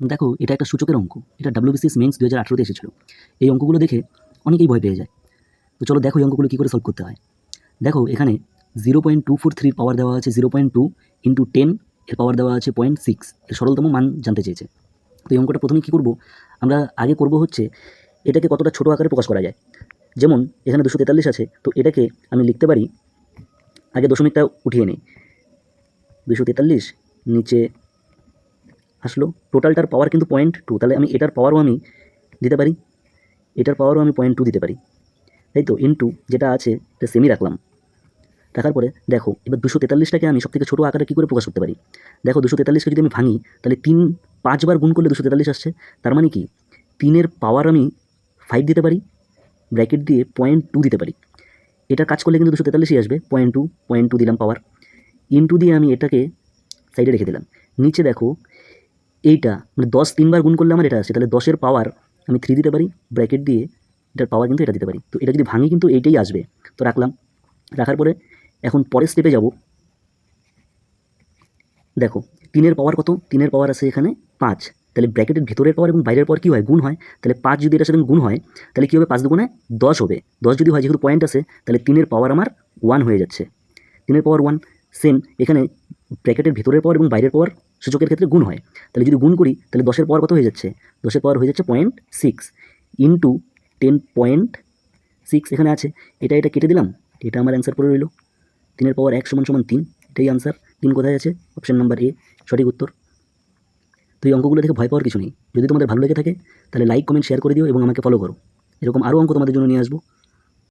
দেখো এটা একটা সূচকের অঙ্ক। এটা WBCS মেন্স 2018-তে এসেছিল। এই অঙ্কগুলো দেখে অনেকেই ভয় পেয়ে যায়। তো চলো দেখো এই অঙ্কগুলো কী করে সলভ করতে হয়। দেখো এখানে 0.243 পাওয়ার দেওয়া আছে 0.2 ইন্টু 10 এর পাওয়ার দেওয়া আছে 0.6, এর সরলতম মান জানতে চেয়েছে। তো এই অঙ্কটা প্রথমে কী করব, আমরা আগে করব হচ্ছে এটাকে কতটা ছোটো আকারে প্রকাশ করা যায়। যেমন এখানে 243 আছে, তো এটাকে আমি লিখতে পারি, আগে দশমিকটা উঠিয়ে নিই, 243 নিচে আসলো, টোটালটার পাওয়ার কিন্তু 0.2, তাহলে আমি এটার পাওয়ারও আমি দিতে পারি, এটার পাওয়ারও আমি 0.2 দিতে পারি, তাই তো, ইন্টু যেটা আছে এটা সেমি রাখলাম। রাখার পরে দেখো এবার 243টাকে আমি সবথেকে ছোটো আকারে কী করে প্রকাশ করতে পারি। দেখো 243কে যদি আমি ভাঙি তাহলে 5বার গুণ করলে 243 আসছে, তার মানে কি 3-এর পাওয়ার আমি 5 দিতে পারি, ব্র্যাকেট দিয়ে 0.2 দিতে পারি। এটার কাজ করলে কিন্তু 243ই আসবে, 0.2 দিলাম পাওয়ার, ইন্টু দিয়ে আমি এটাকে সাইডে রেখে দিলাম। নিচে দেখো এইটা মানে 10 3বার গুণ করলে আমার এটা আসছে, তাহলে 10-এর পাওয়ার আমি 3 দিতে পারি, ব্র্যাকেট দিয়ে এটার পাওয়ার কিন্তু এটা দিতে পারি। তো এটা যদি ভাঙি কিন্তু এইটাই আসবে। তো রাখলাম। রাখার পরে এখন পরের স্টেপে যাব। দেখো 3-এর পাওয়ার কত, 3-এর পাওয়ার আছে এখানে 5, তাহলে ব্র্যাকেটের ভেতরের পাওয়ার এবং বাইরের পাওয়ার কী হয়, গুণ হয়। তাহলে 5 যদি এটার সাথে গুণ হয় তাহলে কী হবে, 5 দুগুণে 10 হবে। 10 যদি হয়, যেহেতু পয়েন্ট আছে, তাহলে 3-এর পাওয়ার আমার 1 হয়ে যাচ্ছে। 3-এর পাওয়ার 1, সেম এখানে ব্র্যাকেটের ভেতরের পাওয়ার এবং বাইরের পাওয়ার সূচকের ক্ষেত্রে গুণ হয়। তাহলে যদি গুণ করি তাহলে 10-এর পাওয়ার কত হয়ে যাচ্ছে, 10-এর পাওয়ার হয়ে যাচ্ছে 0.6 ইন্টু 10.6 এখানে আছে, এটা কেটে দিলাম, এটা আমার অ্যান্সার পড়ে রইল। 3-এর পাওয়ার 1 = 3, এটাই আনসার। 3 কোথায় আছে, অপশন নাম্বার এ সঠিক উত্তর। তো এই অঙ্কগুলো দেখে ভয় পাওয়ার কিছু নেই। যদি তোমাদের ভালো লেগে থাকে তাহলে লাইক কমেন্ট শেয়ার করে দিও এবং আমাকে ফলো করো। এরকম আরও অঙ্ক তোমাদের জন্য নিয়ে আসবো।